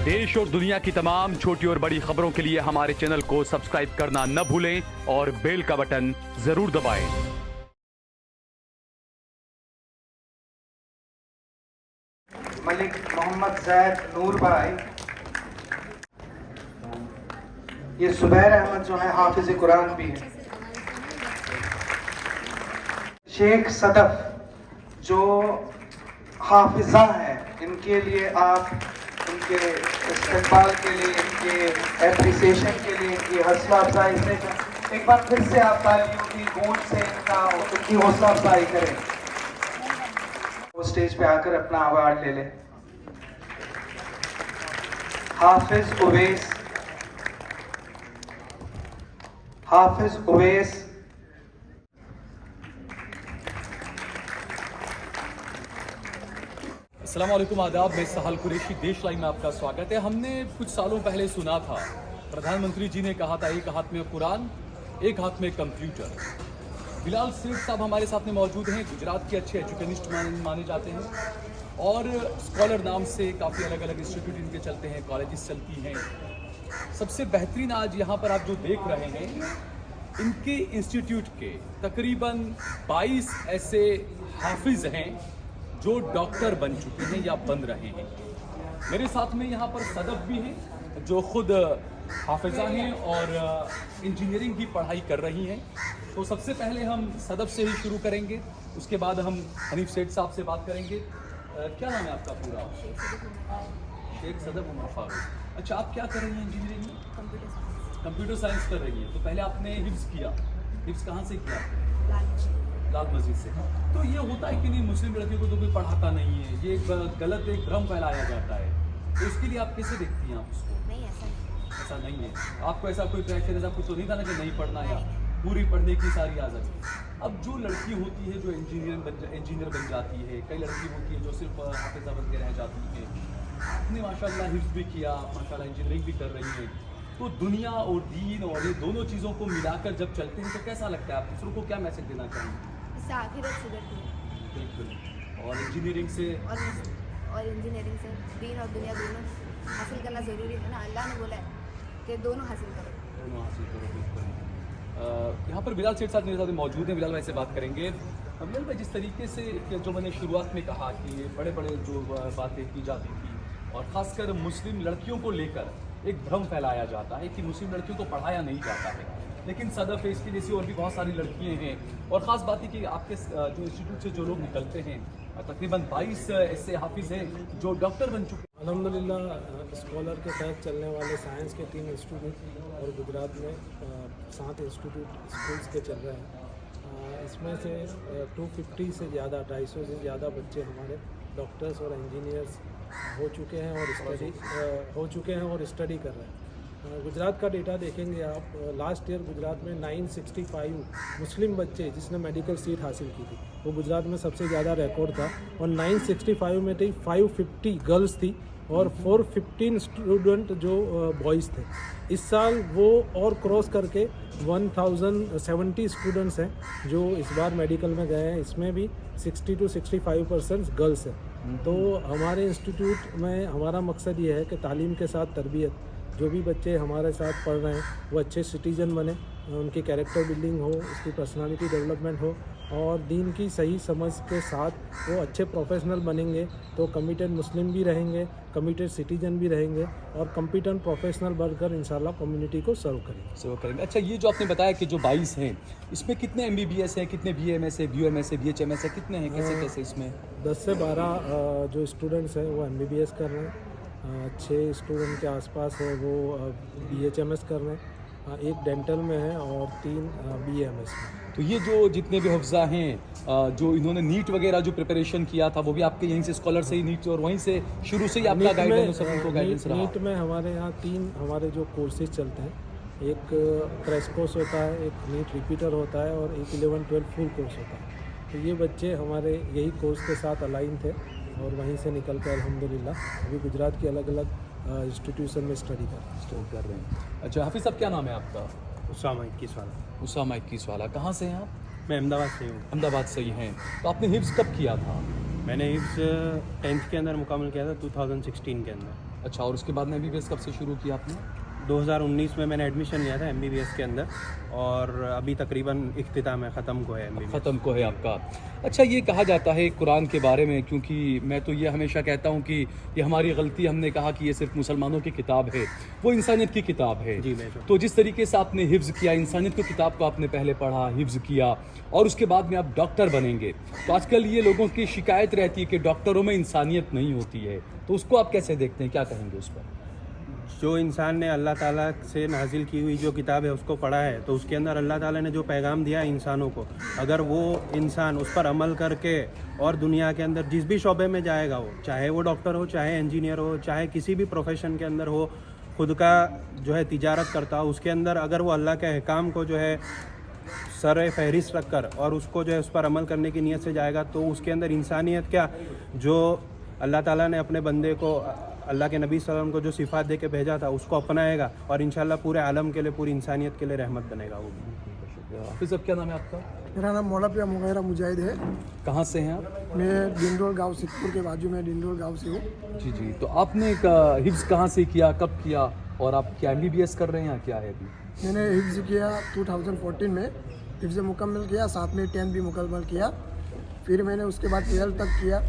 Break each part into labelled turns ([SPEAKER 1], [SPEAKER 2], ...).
[SPEAKER 1] देश और दुनिया की तमाम छोटी और बड़ी खबरों के लिए हमारे चैनल को सब्सक्राइब करना न भूलें और बेल का बटन जरूर दबाएं।
[SPEAKER 2] मलिक मोहम्मद जैद नूर भाई, ये सुबैर अहमद जो है हाफिज कुरान भी है। शेख सदफ जो हाफिजा है, इनके लिए आप इनके इस्तेमाल के लिए, इनके एप्रिसिएशन के लिए, इनकी हौसला अफजाई से एक बार फिर से आप तालियों की गूंज से इनकी हौसला अफजाई करें। वो स्टेज पे आकर अपना अवार्ड ले ले। हाफिज उवैस, हाफिज उवैस।
[SPEAKER 3] अस्सलाम वालेकुम, आदाब। मैं सहाल कुरैशी, देश लाइव में आपका स्वागत है। हमने कुछ सालों पहले सुना था, प्रधानमंत्री जी ने कहा था एक हाथ में कुरान, एक हाथ में कंप्यूटर। बिलाल सेठ साहब हमारे साथ में मौजूद हैं। गुजरात के अच्छे एजुकेनिस्ट माने जाते हैं और स्कॉलर नाम से काफ़ी अलग अलग इंस्टीट्यूट इनके चलते हैं, कॉलेजेस चलती हैं। सबसे बेहतरीन आज यहाँ पर आप जो देख रहे हैं, इनके इंस्टीट्यूट के तकरीबन 22 ऐसे हाफिज हैं जो डॉक्टर बन चुके हैं या बन रहे हैं। मेरे साथ में यहाँ पर सदफ भी हैं जो खुद हाफिजा हैं और इंजीनियरिंग की पढ़ाई कर रही हैं। तो सबसे पहले हम सदफ से ही शुरू करेंगे, उसके बाद हम हनीफ सेठ साहब से बात करेंगे। क्या नाम है आपका पूरा? शेख सदफ उमर फारूक। अच्छा, आप क्या कर रही हैं इंजीनियरिंग में? कंप्यूटर साइंस कर रही हैं। तो पहले आपने हिफ्ज़ किया, हिफ्ज़ कहाँ से किया? लाल मस्जिद से। तो ये होता है कि नहीं, मुस्लिम लड़कियों को तो कोई पढ़ाता नहीं है, ये गलत एक भ्रम फैलाया जाता है। तो इसके लिए आप कैसे देखती हैं आप उसको?
[SPEAKER 4] नहीं,
[SPEAKER 3] ऐसा नहीं है। आपको ऐसा कोई प्रेशर, ऐसा कुछ तो नहीं था ना कि नहीं पढ़ना या पूरी पढ़ने की सारी आज़ादी? अब जो लड़की होती है जो इंजीनियर बन जाती है, कई लड़की होती है जो सिर्फ हाफिजा बन के रह जाती है। आपने माशाल्लाह हिफ्ज़ भी किया, माशाल्लाह इंजीनियरिंग भी कर रही है। तो दुनिया और दीन और ये दोनों चीज़ों को मिलाकर जब चलते हैं तो कैसा लगता है? आप दूसरों को क्या मैसेज देना चाहेंगे?
[SPEAKER 4] इससे आखिरत सुधरती है।
[SPEAKER 3] बिल्कुल। और इंजीनियरिंग से
[SPEAKER 4] इंजीनियरिंग से दीन और दुनिया दोनों हासिल करना ज़रूरी है ना। अल्लाह ने बोला है कि दोनों हासिल करो।
[SPEAKER 3] दोनों हासिल करो, बिल्कुल। यहाँ पर बिलाल सेठ साहब मेरे साथ मौजूद हैं। बिलाल भाई से बात करेंगे। बिलाल भाई, जिस तरीके से जो मैंने शुरुआत में कहा कि ये बड़े बड़े जो बातें की जाती थी और ख़ासकर मुस्लिम लड़कियों को लेकर एक भ्रम फैलाया जाता है कि मुस्लिम लड़कियों को पढ़ाया नहीं जाता है, लेकिन सदफ इसकी जैसी और भी बहुत सारी लड़कियां हैं। और ख़ास बात है कि आपके जो इंस्टीट्यूट से जो लोग निकलते हैं, तकरीबन 22 ऐसे हाफिज हैं जो डॉक्टर बन चुके हैं।
[SPEAKER 5] अल्हम्दुलिल्लाह, स्कॉलर के तहत चलने वाले साइंस के 3 इंस्टीट्यूट और गुजरात में 7 इंस्टीट्यूट स्कूल्स के चल रहे हैं। इसमें से 250 से ज़्यादा, 250 से ज़्यादा बच्चे हमारे डॉक्टर्स और इंजीनियर्स हो चुके हैं और स्टडी कर रहे हैं। गुजरात का डेटा देखेंगे आप, लास्ट ईयर गुजरात में 965 मुस्लिम बच्चे जिसने मेडिकल सीट हासिल की थी, वो गुजरात में सबसे ज़्यादा रिकॉर्ड था। और 965 में थी 550 गर्ल्स थी और 415 स्टूडेंट जो बॉयज़ थे। इस साल वो और क्रॉस करके 1070 स्टूडेंट्स हैं जो इस बार मेडिकल में गए हैं। इसमें भी 60 to 65% गर्ल्स हैं। तो हमारे इंस्टीट्यूट में हमारा मकसद ये है कि तालीम के साथ तरबियत, जो भी बच्चे हमारे साथ पढ़ रहे हैं वो अच्छे सिटीज़न बने, उनकी कैरेक्टर बिल्डिंग हो, उसकी पर्सनालिटी डेवलपमेंट हो और दीन की सही समझ के साथ वो अच्छे प्रोफेशनल बनेंगे तो कमिटेड मुस्लिम भी रहेंगे, कमिटेड सिटीजन भी रहेंगे और कम्पिटेंट प्रोफेशनल बनकर इंशाल्लाह कम्युनिटी को सर्व करेंगे।
[SPEAKER 3] अच्छा, ये जो आपने बताया कि जो 22 हैं, इसमें कितने MBBS हैं, कितने BMS है, BUMS है, BHMS है, कितने हैं, कैसे कैसे इसमें?
[SPEAKER 5] 10 से 12 जो स्टूडेंट्स हैं वो MBBS कर रहे हैं, 6 स्टूडेंट के आसपास है वो BHMS कर रहे हैं, 1 डेंटल में है और 3 BMS में।
[SPEAKER 3] तो ये जो जितने भी हफ्ज़ा हैं जो इन्होंने नीट वगैरह जो प्रिपरेशन किया था, वो भी आपके यहीं से स्कॉलर से ही नीट, और वहीं से शुरू से ही आपका गाइडेंस रहा?
[SPEAKER 5] नीट में हमारे यहाँ 3 हमारे जो कोर्सेज चलते हैं, एक क्रैश कोर्स होता है, एक नीट रिपीटर होता है और एक 11-12 फुल कोर्स होता है। तो ये बच्चे हमारे यही कोर्स के साथ अलाइन थे और वहीं से निकल कर अल्हम्दुलिल्लाह अभी गुजरात की अलग अलग इंस्टीट्यूशन में स्टडी कर रहे हैं।
[SPEAKER 3] अच्छा, हाफिज़ साहब क्या नाम है आपका?
[SPEAKER 5] उसामा 21 वाला।
[SPEAKER 3] उसामा 21 वाला। कहाँ से हैं आप?
[SPEAKER 5] मैं अहमदाबाद से हूँ।
[SPEAKER 3] अहमदाबाद से ही हैं। तो आपने हिफ्ज़ कब किया था?
[SPEAKER 5] मैंने हिफ्ज़ 10th के अंदर मुकम्मल किया था 2016 के अंदर।
[SPEAKER 3] अच्छा, और उसके बाद में MBBS कब से शुरू किया आपने?
[SPEAKER 6] 2019 में मैंने एडमिशन लिया था MBBS के अंदर, और अभी तकरीबन इख्तिताम है, ख़त्म को है MBBS।
[SPEAKER 3] ख़त्म को है आपका। अच्छा, ये कहा जाता है कुरान के बारे में, क्योंकि मैं तो ये हमेशा कहता हूँ कि ये हमारी गलती, हमने कहा कि ये सिर्फ मुसलमानों की किताब है, वो इंसानियत की किताब है।
[SPEAKER 6] जी बेशक।
[SPEAKER 3] तो जिस तरीके से आपने हिफ्ज़ किया, इंसानियत की किताब को आपने पहले पढ़ा, हिफ्ज़ किया, और उसके बाद में आप डॉक्टर बनेंगे, तो आजकल ये लोगों की शिकायत रहती है कि डॉक्टरों में इंसानियत नहीं होती है, तो उसको आप कैसे देखते हैं, क्या कहेंगे उस पर?
[SPEAKER 6] जो इंसान ने अल्लाह ताला से नाजिल की हुई जो किताब है उसको पढ़ा है, तो उसके अंदर अल्लाह ताला ने जो पैगाम दिया है इंसानों को, अगर वो इंसान उस पर अमल करके और दुनिया के अंदर जिस भी शोबे में जाएगा, वो चाहे वो डॉक्टर हो, चाहे इंजीनियर हो, चाहे किसी भी प्रोफेशन के अंदर हो, खुद का जो है तिजारत करता हो, उसके अंदर अगर वो अल्लाह के अहकाम को जो है सर फहरिस्त रख कर और उसको जो है उस पर अमल करने की नीयत से जाएगा, तो उसके अंदर इंसानियत क्या, जो अल्लाह ताला ने अपने बंदे को, अल्लाह के नबी सल्लल्लाहु अलैहि वसल्लम को जो सिफ़ात दे के भेजा था, उसको अपनाएगा और इंशाल्लाह पूरे आलम के लिए, पूरी इंसानियत के लिए रहमत बनेगा वो।
[SPEAKER 3] हाफिज़, अब क्या नाम है आपका?
[SPEAKER 7] मेरा नाम मौलाना मुगैरा मुजाहिद है।
[SPEAKER 3] कहाँ से हैं आप?
[SPEAKER 7] मैं डिंडोल गांव, सिद्धपुर के बाजू में डिंडोल गांव से हूँ।
[SPEAKER 3] जी जी, तो आपने हिफ्ज़ कहाँ से किया, कब किया, और आप क्या MBBS कर रहे हैं या क्या है अभी?
[SPEAKER 7] मैंने हिफ्ज़ किया 2014 में, हिफ्ज़ मुकम्मल किया, साथ में 10 भी मुकम्मल किया। फिर मैंने उसके बाद 12 तक किया।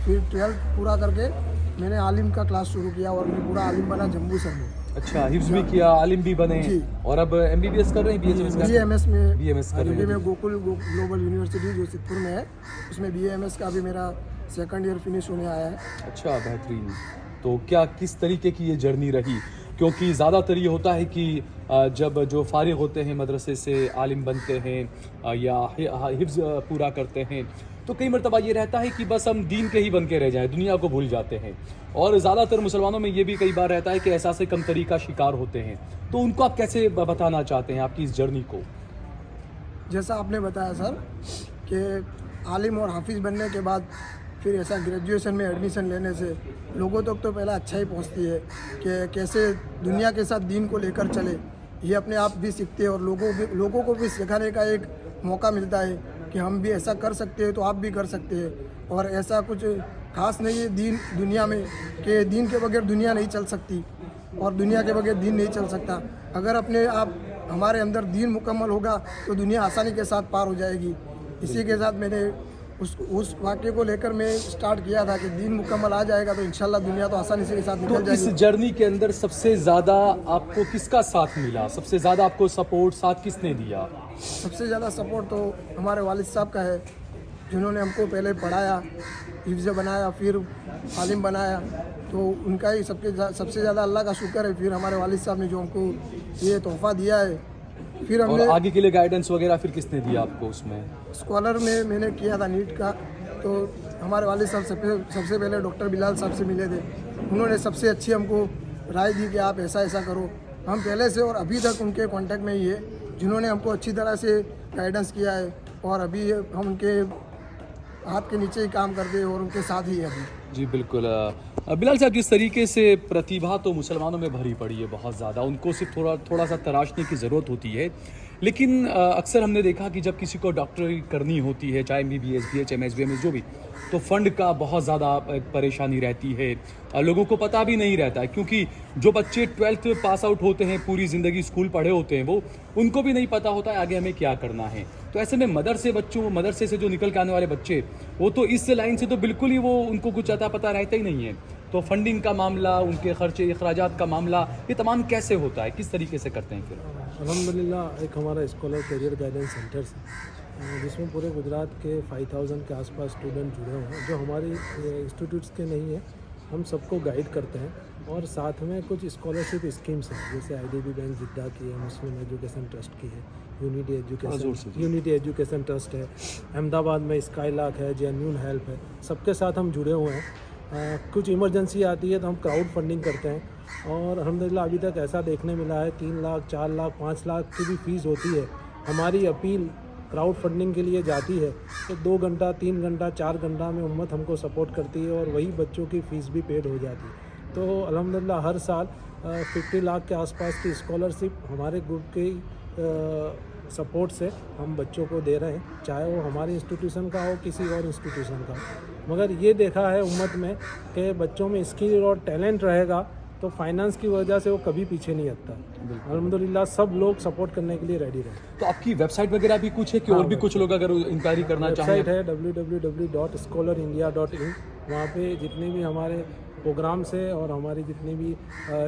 [SPEAKER 7] फिर 12 पूरा करके मैंने आलिम का क्लास शुरू किया और मैं पूरा आलिम बना जम्मू से हूँ।
[SPEAKER 3] अच्छा, हिफ्ज़ भी किया, आलिम भी बने,
[SPEAKER 7] जी।
[SPEAKER 3] और अब MBBS कर रहे हैं, BHMS का?
[SPEAKER 7] BMS में,
[SPEAKER 3] BMS कर रहे
[SPEAKER 7] क्योंकि
[SPEAKER 3] हैं।
[SPEAKER 7] मैं गोकुल ग्लोबल यूनिवर्सिटी जो सिद्धपुर में है, उसमें BMS का भी मेरा 2nd ईयर फिनिश होने आया है।
[SPEAKER 3] अच्छा, बेहतरीन। तो क्या किस तरीके की ये जर्नी रही? क्योंकि ज़्यादातर ये होता है कि जब जो फारिग होते हैं मदरसे से, आलिम बनते हैं या हिफ्ज़ पूरा करते हैं, तो कई मरतबा ये रहता है कि बस हम दीन के ही बन के रह जाएं, दुनिया को भूल जाते हैं। और ज़्यादातर मुसलमानों में ये भी कई बार रहता है कि एहसास कमतरी का शिकार होते हैं। तो उनको आप कैसे बताना चाहते हैं आपकी इस जर्नी को?
[SPEAKER 7] जैसा आपने बताया सर कि आलिम और हाफिज़ बनने के बाद फिर ऐसा ग्रेजुएशन में एडमिशन लेने से लोगों तक तो पहले अच्छा ही पहुंचती है कि कैसे दुनिया के साथ दीन को लेकर चले, ये अपने आप भी सीखते हैं और लोगों को भी सिखाने का एक मौका मिलता है कि हम भी ऐसा कर सकते हैं तो आप भी कर सकते हैं। और ऐसा कुछ खास नहीं है दीन दुनिया में कि दीन के बगैर दुनिया नहीं चल सकती और दुनिया के बगैर दीन नहीं चल सकता। अगर अपने आप हमारे अंदर दीन मुकम्मल होगा तो दुनिया आसानी के साथ पार हो जाएगी। इसी के साथ मैंने उस वाक्य को लेकर मैं स्टार्ट किया था कि दीन मुकम्मल आ जाएगा तो इंशाल्लाह दुनिया तो आसानी से साथ निकल
[SPEAKER 3] तो
[SPEAKER 7] जाएगी।
[SPEAKER 3] इस जर्नी के अंदर सबसे ज़्यादा आपको किसका साथ मिला, सबसे ज़्यादा आपको सपोर्ट साथ किसने दिया?
[SPEAKER 7] सबसे ज़्यादा सपोर्ट तो हमारे वालिद साहब का है, जिन्होंने हमको पहले पढ़ाया, हिफ्ज़ बनाया, फिर आलिम बनाया, तो उनका ही सबसे ज़्यादा अल्लाह का शुक्र है। फिर हमारे वालिद साहब ने जो हमको ये तोहफ़ा दिया है, फिर
[SPEAKER 3] और
[SPEAKER 7] हमने
[SPEAKER 3] आगे के लिए गाइडेंस वगैरह फिर किसने दिया आपको उसमें?
[SPEAKER 7] स्कॉलर में मैंने किया था नीट का, तो हमारे वालिद साहब सबसे पहले डॉक्टर बिलाल साहब से मिले थे। उन्होंने सबसे अच्छी हमको राय दी कि आप ऐसा ऐसा करो। हम पहले से और अभी तक उनके कांटेक्ट में ही है, जिन्होंने हमको अच्छी तरह से गाइडेंस किया है और अभी हम उनके हाथ के नीचे ही काम करते हैं और उनके साथ ही है अभी।
[SPEAKER 3] जी बिल्कुल। बिलाल साहब, जिस तरीके से प्रतिभा तो मुसलमानों में भरी पड़ी है बहुत ज़्यादा, उनको सिर्फ थोड़ा सा तराशने की ज़रूरत होती है, लेकिन अक्सर हमने देखा कि जब किसी को डॉक्टरी करनी होती है, चाहे MBBS, BHMS, BMS जो भी, तो फ़ंड का बहुत ज़्यादा परेशानी रहती है। लोगों को पता भी नहीं रहता है, क्योंकि जो बच्चे 12th पास आउट होते हैं, पूरी ज़िंदगी स्कूल पढ़े होते हैं, वो उनको भी नहीं पता होता है आगे हमें क्या करना है। तो ऐसे में मदरसे से जो निकल के आने वाले बच्चे, वो तो इस लाइन से तो बिल्कुल ही उनको कुछ अता पता रहता ही नहीं है। तो फंडिंग का मामला, उनके खर्चे अखराजात का मामला, ये तमाम कैसे होता है, किस तरीके से करते हैं फिर?
[SPEAKER 5] अल्हम्दुलिल्लाह एक हमारा स्कॉलर करियर गाइडेंस सेंटर है, जिसमें पूरे गुजरात के 5000 के आसपास स्टूडेंट जुड़े हुए हैं, जो हमारी इंस्टीट्यूट्स के नहीं है। हम सबको गाइड करते हैं और साथ में कुछ स्कॉलरशिप स्कीम्स हैं, जैसे IDB बैंक जिद्दा की है, मुस्लिम एजुकेशन ट्रस्ट की है, यूनिटी एजुकेशन ट्रस्ट है, अहमदाबाद में स्काईलार्क है, जेन्यून हेल्प है, सबके साथ हम जुड़े हुए हैं। कुछ इमरजेंसी आती है तो हम क्राउड फंडिंग करते हैं और अल्हम्दुलिल्लाह अभी तक ऐसा देखने मिला है 3 लाख, 4 लाख, 5 लाख की भी फ़ीस होती है। हमारी अपील क्राउड फंडिंग के लिए जाती है तो 2 घंटा, 3 घंटा, 4 घंटा में उम्मत हमको सपोर्ट करती है और वही बच्चों की फ़ीस भी पेड हो जाती है। तो अल्हम्दुलिल्लाह हर साल 50 लाख के आसपास की स्कॉलरशिप हमारे ग्रुप के सपोर्ट से हम बच्चों को दे रहे हैं, चाहे वो हमारे इंस्टीट्यूशन का हो किसी और इंस्टीट्यूशन का हो। मगर ये देखा है उम्मत में कि बच्चों में स्किल और टैलेंट रहेगा तो फाइनेंस की वजह से वो कभी पीछे नहीं हटता। अल्हम्दुलिल्लाह सब लोग सपोर्ट करने के लिए रेडी रहे।
[SPEAKER 3] तो आपकी वेबसाइट वगैरह भी कुछ है कि और भी कुछ लोग अगर इंक्वायरी करना चाहें?
[SPEAKER 5] वेबसाइट है www.scholarindia.in। वहाँ पे जितने भी हमारे प्रोग्राम्स है और हमारी जितनी भी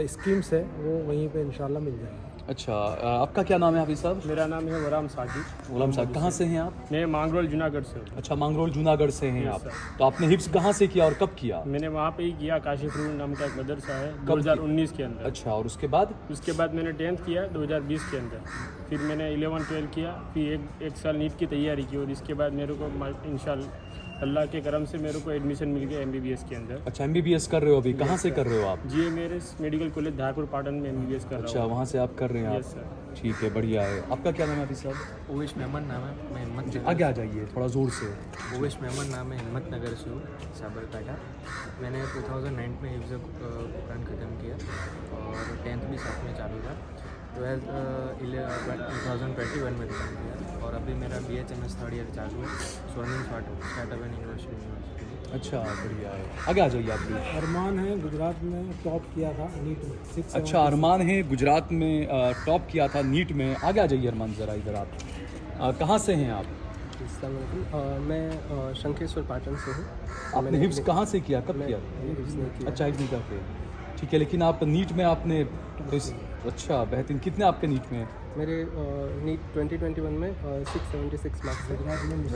[SPEAKER 5] स्कीम्स है वो वहीं पे इंशाल्लाह मिल जाएगी।
[SPEAKER 3] अच्छा, आपका क्या नाम है हाफिज़ साहब?
[SPEAKER 8] मेरा नाम है गुलाम साजिद।
[SPEAKER 3] गुलाम साहब, कहाँ से हैं आप?
[SPEAKER 8] मैं मांगरोल जूनागढ़ से हूँ।
[SPEAKER 3] अच्छा, मांगरोल जूनागढ़ से हैं आप। तो आपने हिफ्स कहाँ से किया और कब किया?
[SPEAKER 8] मैंने वहाँ पे ही किया, काशिफुर नाम का एक मदरसा है,
[SPEAKER 3] कब
[SPEAKER 8] 2019 के अंदर।
[SPEAKER 3] अच्छा, और उसके बाद?
[SPEAKER 8] उसके बाद मैंने 10th किया 2020 के अंदर, फिर मैंने 11-12 किया, फिर एक साल नीट की तैयारी की और इसके बाद मेरे को इंशाल्लाह अल्लाह के करम से मेरे को एडमिशन मिल गया MBBS के अंदर।
[SPEAKER 3] अच्छा, MBBS कर रहे हो अभी? कहाँ से कर रहे हो आप?
[SPEAKER 8] GMRS medical college Dharpur Patan में MBBS कर रहा
[SPEAKER 3] अच्छा,
[SPEAKER 8] हूँ।
[SPEAKER 3] वहाँ से आप कर रहे हैं
[SPEAKER 8] यस
[SPEAKER 3] आप?
[SPEAKER 8] सर।
[SPEAKER 3] ठीक है, बढ़िया है। आपका क्या नाम है हाफिज़ साहब?
[SPEAKER 9] ओवेश मेमन नाम है, मैं हिम्मत
[SPEAKER 3] आगे आ जाइए थोड़ा ज़ोर से।
[SPEAKER 9] ओवेश मेमन नाम है, हिम्मत नगर से हूँ, साबरकाठा। मैंने 2009 में हिफ्ज़ कुरान ख़त्म किया और 10th भी साथ में चालू था। 2021 में ख़त्म किया और अभी मेरा BHMS 3rd ईयर चालू है, स्वर्णिम स्टार्टअप एंड यूनिवर्सिटी।
[SPEAKER 3] अच्छा, बढ़िया है। आगे आ जाइए आप भी।
[SPEAKER 5] अरमान है, गुजरात में टॉप किया था नीट में 676।
[SPEAKER 3] अच्छा, अरमान है, गुजरात में टॉप किया था नीट में। आगे आ जाइए अरमान ज़रा इधर आप। कहाँ से हैं आप?
[SPEAKER 9] मैं शंखेश्वर पाटन से हूँ।
[SPEAKER 3] आपने हिफ्स कहाँ से किया, कब किया? अच्छा, हिफ्स नहीं करते, ठीक है। लेकिन आप नीट में आपने अच्छा, बेहतरीन। कितने आपके नीट में?
[SPEAKER 9] मेरे नीट 2021 में 676 मार्क्स थे।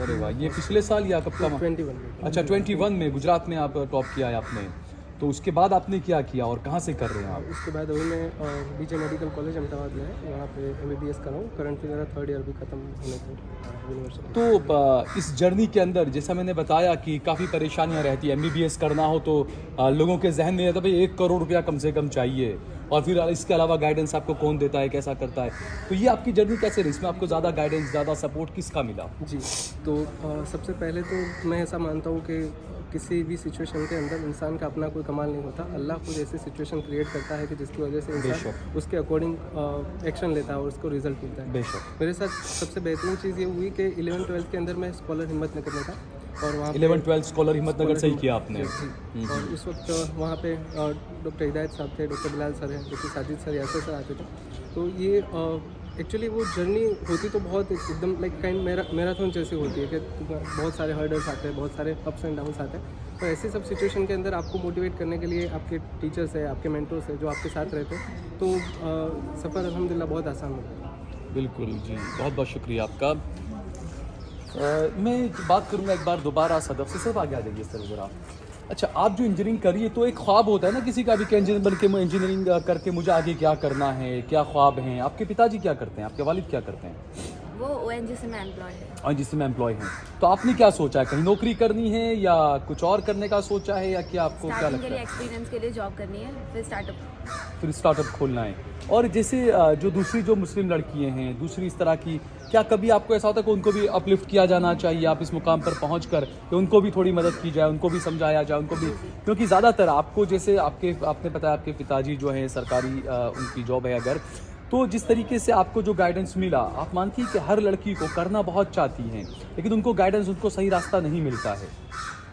[SPEAKER 3] अरे वाह, ये पिछले साल या कब का?
[SPEAKER 9] 21 में।
[SPEAKER 3] अच्छा, 21 में गुजरात में आप टॉप किया है आपने। तो उसके बाद आपने क्या किया और कहाँ से कर रहे हैं आप?
[SPEAKER 9] उसके बाद अभी मैं BJ मेडिकल कॉलेज अहमदाबाद में है, वहाँ पे MBBS कर रहा हूँ। करंटली मेरा 3rd ईयर भी ख़त्म होने थे यूनिवर्सिटी।
[SPEAKER 3] तो इस जर्नी के अंदर जैसा मैंने बताया कि काफ़ी परेशानियाँ रहती है। MBBS करना हो तो लोगों के जहन में रहता है भाई 1 करोड़ रुपया कम से कम चाहिए, और फिर इसके अलावा गाइडेंस आपको कौन देता है, कैसा करता है। तो ये आपकी जर्नी कैसे रही? इसमें आपको ज़्यादा गाइडेंस, ज़्यादा सपोर्ट किसका मिला?
[SPEAKER 9] जी, तो सबसे पहले तो मैं ऐसा मानता हूँ कि किसी भी सिचुएशन के अंदर इंसान का अपना कोई कमाल नहीं होता। अल्लाह खुद ऐसी सिचुएशन क्रिएट करता है कि जिसकी वजह से इंसान उसके अकॉर्डिंग एक्शन लेता है और उसको रिजल्ट मिलता है।
[SPEAKER 3] बेशक।
[SPEAKER 9] मेरे साथ सबसे बेहतरीन चीज़ ये हुई कि 11-12 के अंदर मैं स्कॉलर हिम्मत नगर में था और वहाँ
[SPEAKER 3] 11-12 स्कॉलर हिम्मतनगर से ही किया आपने?
[SPEAKER 9] जी। और उस वक्त वहाँ पे डॉक्टर हिदायत साहब थे, डॉक्टर बिलाल सर हैं, doctor Sajid sir, Yasir sir आते थे। तो ये एक्चुअली वो जर्नी होती तो बहुत एकदम लाइक काइंड मैराथन जैसी होती है कि बहुत सारे हर्डल्स आते हैं, बहुत सारे अप्स एंड डाउन्स आते हैं। तो ऐसी सब सिचुएशन के अंदर आपको मोटिवेट करने के लिए आपके टीचर्स हैं, आपके मेंटर्स हैं जो आपके साथ रहते हैं, तो सफ़र अल्हम्दुलिल्लाह बहुत आसान होता है।
[SPEAKER 3] बिल्कुल जी, बहुत बहुत शुक्रिया आपका। मैं बात करूँगा एक बार दोबारा सदफ से। सब आगे आ जाइए सर ज़रा। अच्छा, आप जो इंजीनियरिंग करिए तो एक ख्वाब होता है ना किसी का भी कि इंजीनियर बन के इंजीनियरिंग करके मुझे आगे क्या करना है, क्या ख्वाब हैं। आपके पिताजी क्या करते हैं, आपके वालिद क्या करते हैं?
[SPEAKER 4] वो ONGC में एम्प्लॉय है।
[SPEAKER 3] ONGC में एम्प्लॉय हैं। तो आपने क्या सोचा है, कहीं नौकरी करनी है या कुछ और करने का सोचा है, या क्या आपको क्या
[SPEAKER 4] स्टार्टिंग
[SPEAKER 3] लगता
[SPEAKER 4] के लिए
[SPEAKER 3] है?
[SPEAKER 4] एक्सपीरियंस के लिए जॉब करनी है, फिर
[SPEAKER 3] स्टार्टअप खोलना है। और जैसे जो दूसरी जो मुस्लिम लड़कियां हैं, दूसरी इस तरह की, क्या कभी आपको ऐसा होता है कि उनको भी अपलिफ्ट किया जाना चाहिए आप इस मुकाम पर पहुंच कर, कि उनको भी थोड़ी मदद की जाए, उनको भी समझाया जाए, उनको भी, क्योंकि ज़्यादातर आपको जैसे आपने बताया आपके पिताजी जो हैं सरकारी उनकी जॉब है अगर, तो जिस तरीके से आपको जो गाइडेंस मिला, आप मानती हैं कि हर लड़की को करना बहुत चाहती हैं लेकिन उनको गाइडेंस, उनको सही रास्ता नहीं मिलता है।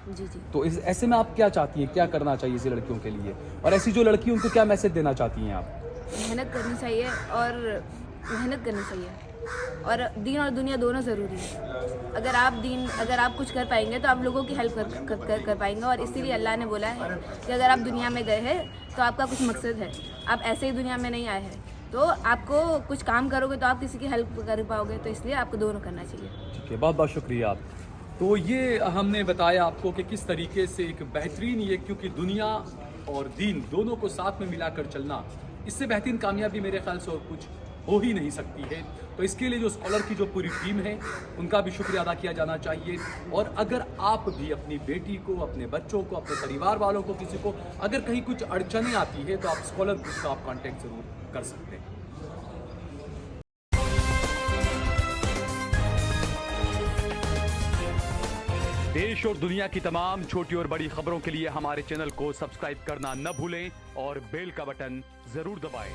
[SPEAKER 4] जी जी।
[SPEAKER 3] तो ऐसे में आप क्या चाहती हैं, क्या करना चाहिए ऐसी लड़कियों के लिए, और ऐसी जो लड़की उनको क्या मैसेज देना चाहती हैं आप?
[SPEAKER 4] मेहनत करनी चाहिए और और दीन और दुनिया दोनों ज़रूरी है। अगर आप कुछ कर पाएंगे तो आप लोगों की हेल्प कर पाएंगे, और इसीलिए अल्लाह ने बोला है कि अगर आप दुनिया में गए हैं तो आपका कुछ मकसद है, आप ऐसे ही दुनिया में नहीं आए हैं। तो आपको कुछ काम करोगे तो आप किसी की हेल्प कर पाओगे, तो इसलिए आपको दोनों करना चाहिए।
[SPEAKER 3] ठीक है, बहुत बहुत शुक्रिया। तो ये हमने बताया आपको कि किस तरीके से एक बेहतरीन ये, क्योंकि दुनिया और दीन दोनों को साथ में मिलाकर चलना, इससे बेहतरीन कामयाबी मेरे ख्याल से और कुछ हो ही नहीं सकती है। तो इसके लिए जो स्कॉलर की जो पूरी टीम है उनका भी शुक्रिया अदा किया जाना चाहिए। और अगर आप भी अपनी बेटी को, अपने बच्चों को, अपने परिवार वालों को, किसी को अगर कहीं कुछ अड़चनें आती है तो आप स्कॉलर ग्रुप का आप कांटेक्ट जरूर कर सकते हैं।
[SPEAKER 1] देश और दुनिया की तमाम छोटी और बड़ी खबरों के लिए हमारे चैनल को सब्सक्राइब करना न भूलें और बेल का बटन जरूर दबाएं।